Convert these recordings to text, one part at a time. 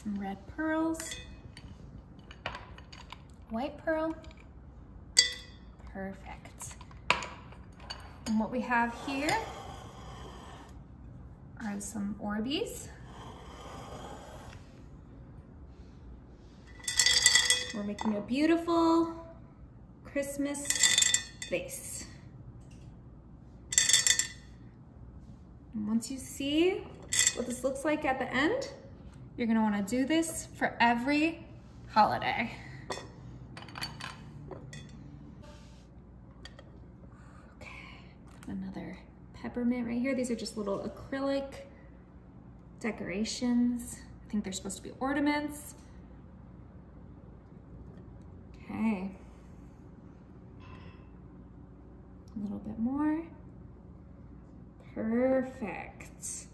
some red pearls. White pearl. Perfect. And what we have here are some Orbeez. We're making a beautiful Christmas vase. And once you see what this looks like at the end, you're gonna wanna do this for every holiday. Okay, another peppermint right here. These are just little acrylic decorations. I think they're supposed to be ornaments. Okay. A little bit more. Perfect.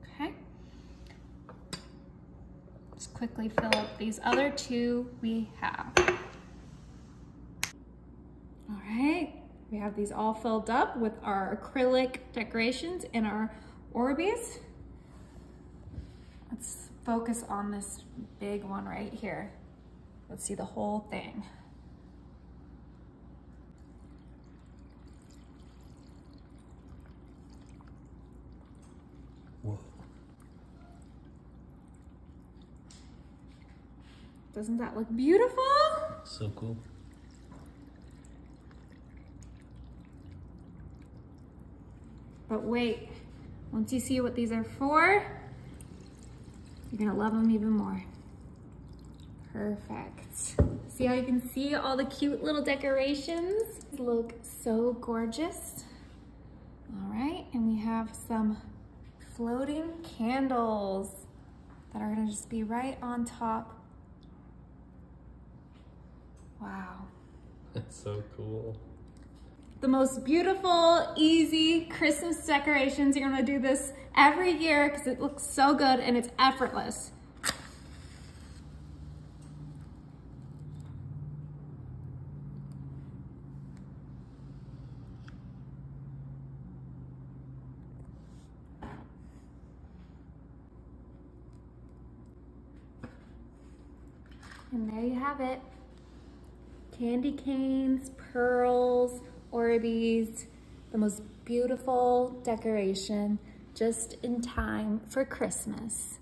Okay. Let's quickly fill up these other two we have. All right, we have these all filled up with our acrylic decorations and our Orbeez. Let's focus on this big one right here. Let's see the whole thing. Whoa. Doesn't that look beautiful? So cool. But wait, once you see what these are for, you're gonna love them even more. Perfect. See how you can see all the cute little decorations? These look so gorgeous. All right, and we have some floating candles that are gonna just be right on top. Wow. That's so cool. The most beautiful, easy Christmas decorations. You're gonna do this every year because it looks so good and it's effortless. And there you have it. Candy canes, pearls, Orbeez, the most beautiful decoration just in time for Christmas.